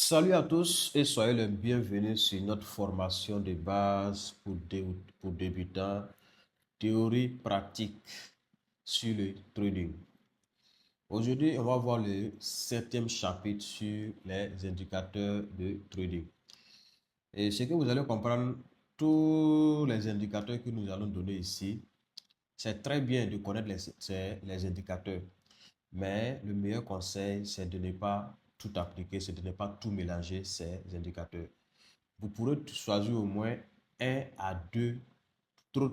Salut à tous et soyez les bienvenus sur notre formation de base pour débutants, théorie pratique sur le trading. Aujourd'hui, on va voir le 7e chapitre sur les indicateurs de trading. Et ce que vous allez comprendre, tous les indicateurs que nous allons donner ici, c'est très bien de connaître les indicateurs. Mais le meilleur conseil, c'est de ne pas tout appliquer, c'est de ne pas tout mélanger ces indicateurs. Vous pourrez choisir au moins un à deux, trois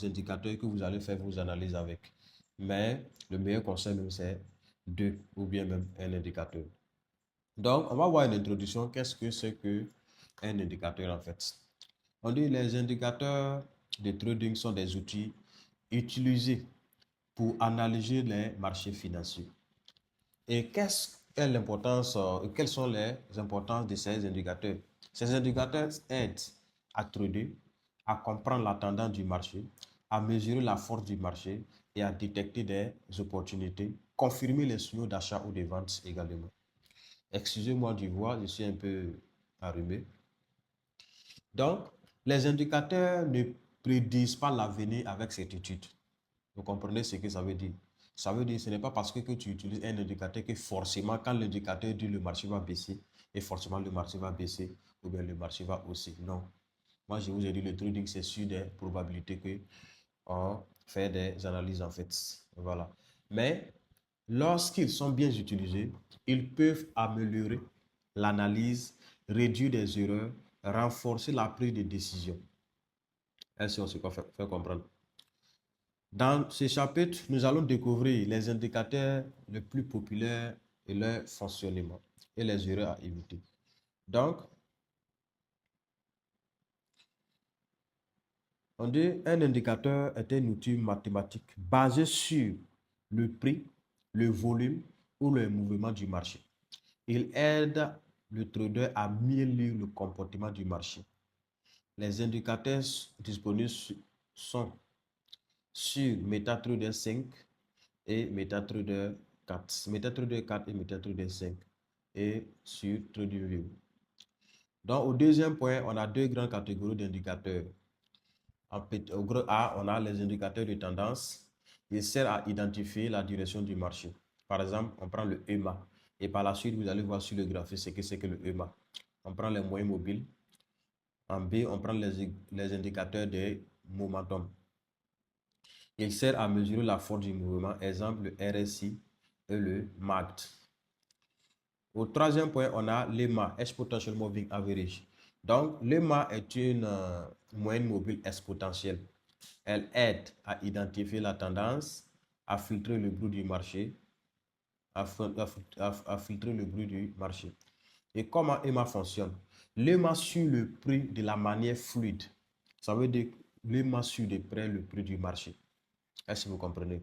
indicateurs que vous allez faire vos analyses avec. Mais le meilleur conseil même, c'est deux ou bien même un indicateur. Donc, on va voir une introduction. Qu'est-ce que c'est que un indicateur en fait? On dit les indicateurs de trading sont des outils utilisés pour analyser les marchés financiers. Et quelles sont les importances de ces indicateurs? Ces indicateurs aident à trader, à comprendre la tendance du marché, à mesurer la force du marché et à détecter des opportunités, confirmer les signaux d'achat ou de vente également. Excusez-moi du voix, je suis un peu arrumé. Donc, les indicateurs ne prédisent pas l'avenir avec certitude. Vous comprenez ce que ça veut dire? Ça veut dire que ce n'est pas parce que tu utilises un indicateur que forcément, quand l'indicateur dit le marché va baisser, et forcément le marché va baisser, ou bien le marché va hausser. Non. Moi, je vous ai dit, le trading, c'est sur des probabilités que on fait des analyses en fait. Voilà. Mais lorsqu'ils sont bien utilisés, ils peuvent améliorer l'analyse, réduire des erreurs, renforcer la prise de décision. Ainsi, on se fait comprendre. Dans ce chapitre, nous allons découvrir les indicateurs les plus populaires et leur fonctionnement et les erreurs à éviter. Donc, on dit un indicateur est un outil mathématique basé sur le prix, le volume ou le mouvement du marché. Il aide le trader à mieux lire le comportement du marché. Les indicateurs disponibles sont sur MetaTrader 5 et MetaTrader 4. MetaTrader 4 et MetaTrader 5 et sur TradingView. Donc, au deuxième point, on a deux grandes catégories d'indicateurs. Au gros A, on a les indicateurs de tendance. Ils servent à identifier la direction du marché. Par exemple, on prend le EMA. Et par la suite, vous allez voir sur le graphique ce que c'est que le EMA. On prend les moyens mobiles. En B, on prend les indicateurs de momentum. Il sert à mesurer la force du mouvement, exemple le RSI et le MACD. Au troisième point, on a l'EMA, Exponential Moving Average. Donc, l'EMA est une moyenne mobile exponentielle. Elle aide à identifier la tendance, à filtrer le bruit du marché, à filtrer le bruit du marché. Et comment EMA fonctionne? L'EMA suit le prix de la manière fluide. Ça veut dire l'EMA suit de près le prix du marché. Est-ce que vous comprenez?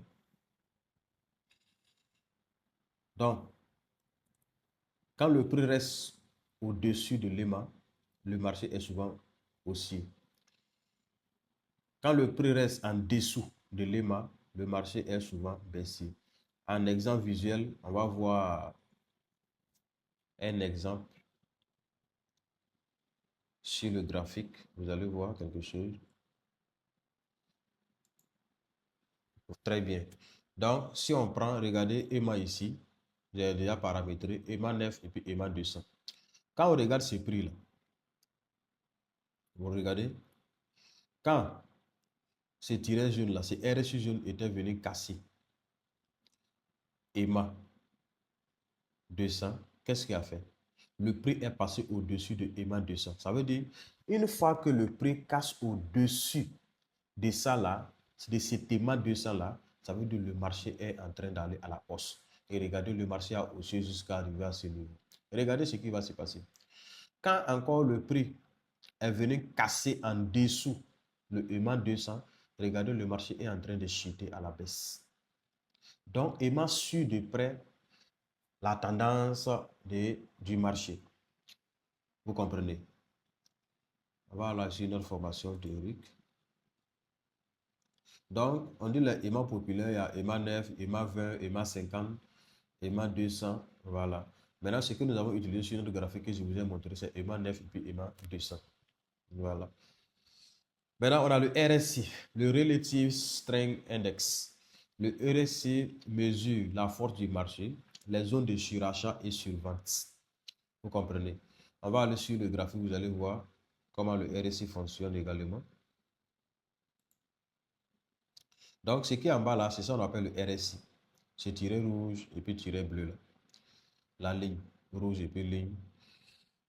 Donc, quand le prix reste au-dessus de l'EMA, le marché est souvent haussier. Quand le prix reste en dessous de l'EMA, le marché est souvent baissier. En exemple visuel, on va voir un exemple sur le graphique. Vous allez voir quelque chose. Très bien. Donc, si on prend, regardez EMA ici, j'ai déjà paramétré EMA 9 et puis EMA 200. Quand on regarde ce prix-là, vous regardez, quand ce tiret jaune-là, ce RSI jaune était venu casser EMA 200, qu'est-ce qu'il a fait? Le prix est passé au-dessus de EMA 200. Ça veut dire, une fois que le prix casse au-dessus de ça là, de cet EMA 200 là, ça veut dire que le marché est en train d'aller à la hausse. Et regardez, le marché a haussé jusqu'à arriver à ce niveau. Regardez ce qui va se passer. Quand encore le prix est venu casser en dessous le EMA 200, regardez, le marché est en train de chuter à la baisse. Donc, EMA suit de près la tendance du marché. Vous comprenez? Voilà, c'est notre formation théorique. Donc, on dit les EMA populaires, il y a EMA 9, EMA 20, EMA 50, EMA 200, voilà. Maintenant, ce que nous avons utilisé sur notre graphique que je vous ai montré, c'est EMA 9 et puis EMA 200. Voilà. Maintenant, on a le RSI, le Relative Strength Index. Le RSI mesure la force du marché, les zones de surachat et survente. Vous comprenez? On va aller sur le graphique, vous allez voir comment le RSI fonctionne également. Donc, ce qui est en bas là, c'est ça qu'on appelle le RSI. C'est tiré rouge et puis tiré bleu là. La ligne rouge et puis ligne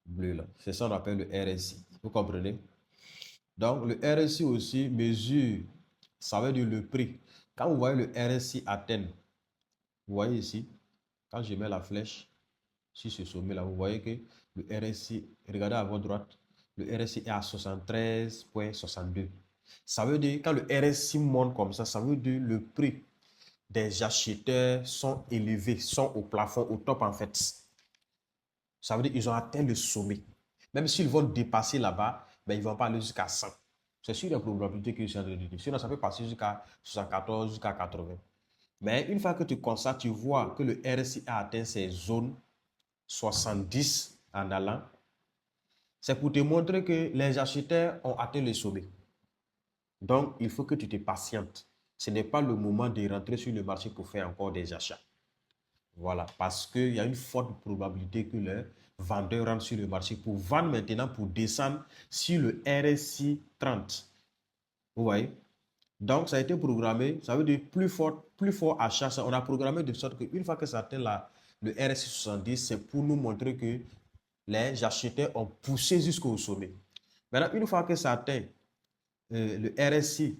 bleue là. C'est ça qu'on appelle le RSI. Vous comprenez? Donc, le RSI aussi mesure, ça veut dire le prix. Quand vous voyez le RSI atteindre, vous voyez ici, quand je mets la flèche sur ce sommet là, vous voyez que le RSI, regardez à votre droite, le RSI est à 73,62. Ça veut dire, quand le RSI monte comme ça veut dire le prix des acheteurs sont élevés, sont au plafond, au top en fait. Ça veut dire qu'ils ont atteint le sommet. Même s'ils vont dépasser là-bas, ben, ils ne vont pas aller jusqu'à 100. C'est sûr la probabilité que je suis en train de dire. Sinon, ça peut passer jusqu'à 74, jusqu'à 80. Mais une fois que tu constates, tu vois que le RSI a atteint ses zones 70 en allant, c'est pour te montrer que les acheteurs ont atteint le sommet. Donc, il faut que tu te patientes. Ce n'est pas le moment de rentrer sur le marché pour faire encore des achats. Voilà, parce qu'il y a une forte probabilité que les vendeurs rentrent sur le marché pour vendre maintenant, pour descendre sur le RSI 30. Vous voyez? Donc, ça a été programmé, ça veut dire plus fort achat. On a programmé de sorte qu'une fois que ça atteint le RSI 70, c'est pour nous montrer que les acheteurs ont poussé jusqu'au sommet. Maintenant, une fois que ça atteint le RSI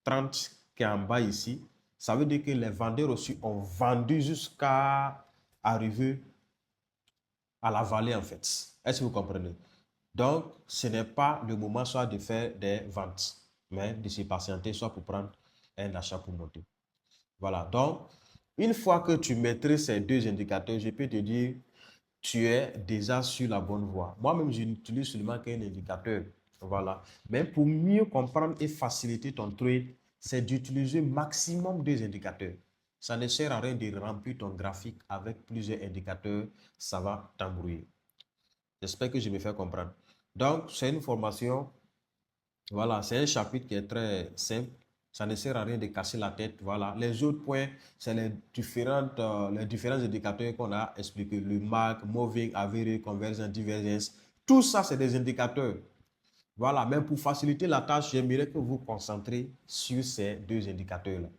30 qui est en bas ici, ça veut dire que les vendeurs aussi ont vendu jusqu'à arriver à la vallée en fait. Est-ce que vous comprenez? Donc, ce n'est pas le moment soit de faire des ventes, mais de se patienter soit pour prendre un achat pour monter. Voilà. Donc, une fois que tu maîtrises ces deux indicateurs, je peux te dire, tu es déjà sur la bonne voie. Moi-même, je n'utilise seulement qu'un indicateur. Voilà. Mais pour mieux comprendre et faciliter ton trade, c'est d'utiliser maximum deux indicateurs. Ça ne sert à rien de remplir ton graphique avec plusieurs indicateurs. Ça va t'embrouiller. J'espère que je me fais comprendre. Donc, c'est une formation. Voilà, c'est un chapitre qui est très simple. Ça ne sert à rien de casser la tête. Voilà. Les autres points, c'est les différents indicateurs qu'on a expliqués. Le MAC, Moving, Average, Convergence, Divergence. Tout ça, c'est des indicateurs. Voilà. Mais pour faciliter la tâche, j'aimerais que vous vous concentrez sur ces deux indicateurs-là.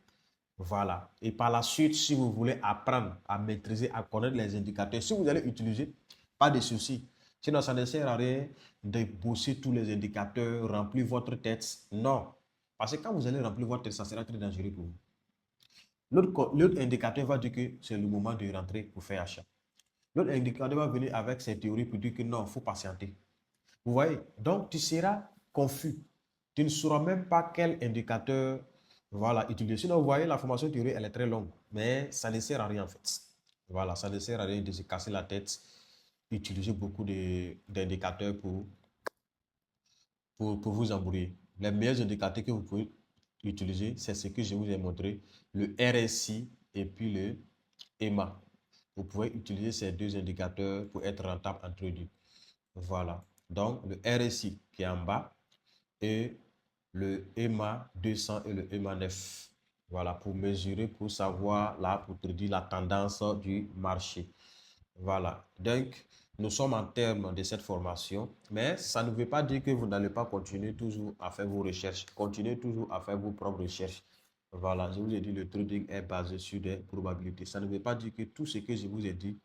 Voilà. Et par la suite, si vous voulez apprendre à maîtriser, à connaître les indicateurs, si vous allez utiliser, pas de souci. Sinon, ça ne sert à rien de bosser tous les indicateurs, remplir votre tête. Non. Parce que quand vous allez remplir votre tête, ça sera très dangereux pour vous. L'autre indicateur va dire que c'est le moment de rentrer pour faire achat. L'autre indicateur va venir avec ses théories pour dire que non, il faut patienter. Vous voyez? Donc, tu seras confus. Tu ne sauras même pas quel indicateur voilà, utiliser. Sinon, vous voyez, la formation théorique, elle est très longue, mais ça ne sert à rien en fait. Voilà, ça ne sert à rien de se casser la tête, utiliser beaucoup d'indicateurs pour vous embrouiller. Les meilleurs indicateurs que vous pouvez utiliser, c'est ce que je vous ai montré, le RSI et puis le EMA. Vous pouvez utiliser ces deux indicateurs pour être rentable en trading. Voilà. Donc, le RSI qui est en bas et le EMA 200 et le EMA 9. Voilà, pour mesurer, pour savoir, là, pour te dire la tendance du marché. Voilà. Donc, nous sommes en termes de cette formation, mais ça ne veut pas dire que vous n'allez pas continuer toujours à faire vos recherches. Continuez toujours à faire vos propres recherches. Voilà, je vous ai dit, le trading est basé sur des probabilités. Ça ne veut pas dire que tout ce que je vous ai dit,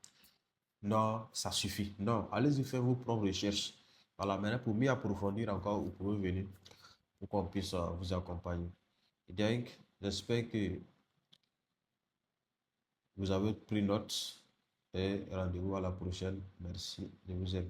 non, ça suffit. Non, allez-y faire vos propres recherches. Voilà, maintenant pour mieux approfondir encore, vous pouvez venir pour qu'on puisse vous accompagner. Et donc, j'espère que vous avez pris note et rendez-vous à la prochaine. Merci, je vous aime.